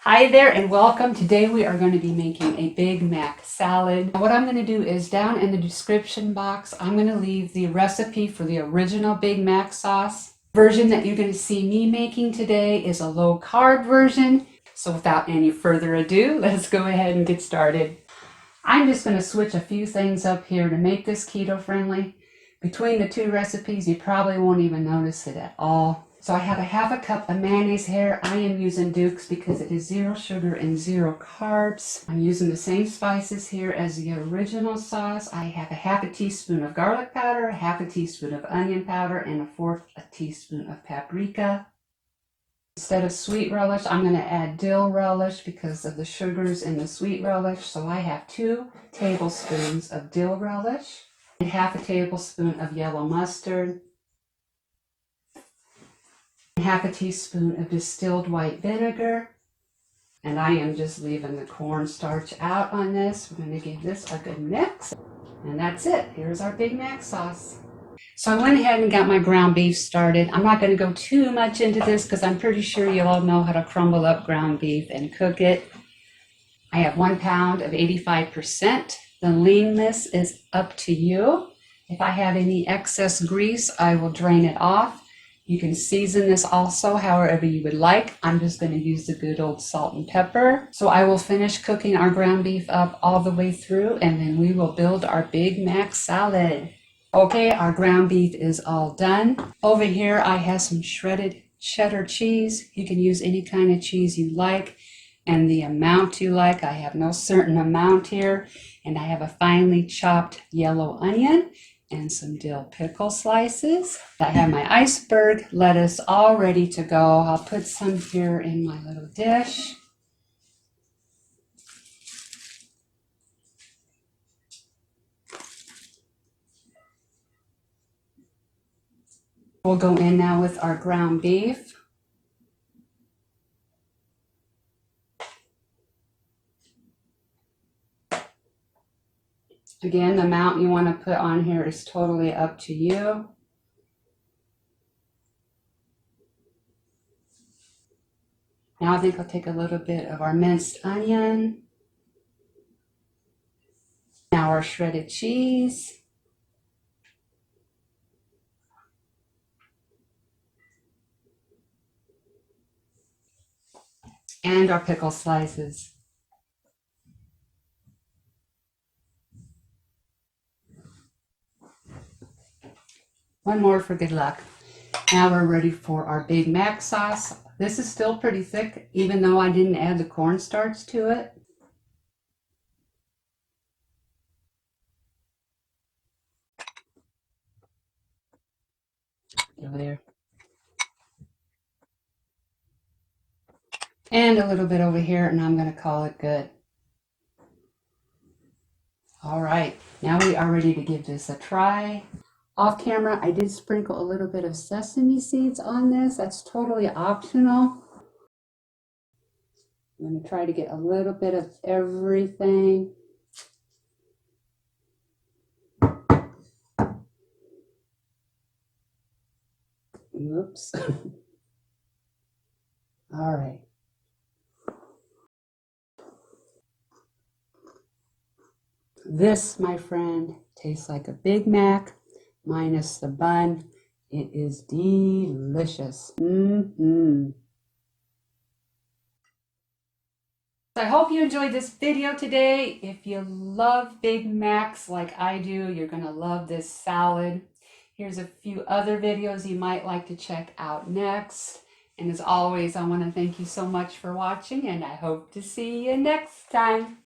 Hi there and welcome. Today we are going to be making a Big Mac salad. What I'm going to do is down in the description box, I'm going to leave the recipe for the original Big Mac sauce. The version that you're going to see me making today is a low carb version. So without any further ado, let's go ahead and get started. I'm just going to switch a few things up here to make this keto friendly. Between the two recipes, you probably won't even notice it at all. So I have a half a cup of mayonnaise here. I am using Duke's because it is 0 sugar and 0 carbs. I'm using the same spices here as the original sauce. I have a half a teaspoon of garlic powder, a half a teaspoon of onion powder, and a teaspoon of paprika. Instead of sweet relish, I'm going to add dill relish because of the sugars in the sweet relish. So I have 2 tablespoons of dill relish and half a tablespoon of yellow mustard, and half a teaspoon of distilled white vinegar. And I am just leaving the cornstarch out on this. We're going to give this a good mix. And that's it. Here's our Big Mac sauce. So I went ahead and got my ground beef started. I'm not going to go too much into this because I'm pretty sure you all know how to crumble up ground beef and cook it. I have 1 pound of 85%. The leanness is up to you. If I have any excess grease, I will drain it off. You can season this also however you would like. I'm just going to use the good old salt and pepper. So I will finish cooking our ground beef up all the way through, and then we will build our Big Mac salad. Okay, our ground beef is all done. Over here I have some shredded cheddar cheese. You can use any kind of cheese you like and the amount you like. I have no certain amount here. And I have a finely chopped yellow onion and some dill pickle slices. I have my iceberg lettuce all ready to go. I'll put some here in my little dish. We'll go in now with our ground beef. Again, the amount you want to put on here is totally up to you. Now I think I'll take a little bit of our minced onion. Now our shredded cheese. And our pickle slices. One more for good luck. Now we're ready for our Big Mac sauce. This is still pretty thick, even though I didn't add the cornstarch to it. Over there. And a little bit over here, and I'm going to call it good. All right, now we are ready to give this a try. Off camera, I did sprinkle a little bit of sesame seeds on this. That's totally optional. I'm going to try to get a little bit of everything. Oops. All right. This, my friend, tastes like a Big Mac minus the bun. It is delicious. I hope you enjoyed this video today. If you love Big Macs like I do, you're going to love this salad. Here's a few other videos you might like to check out next. And as always, I want to thank you so much for watching, and I hope to see you next time.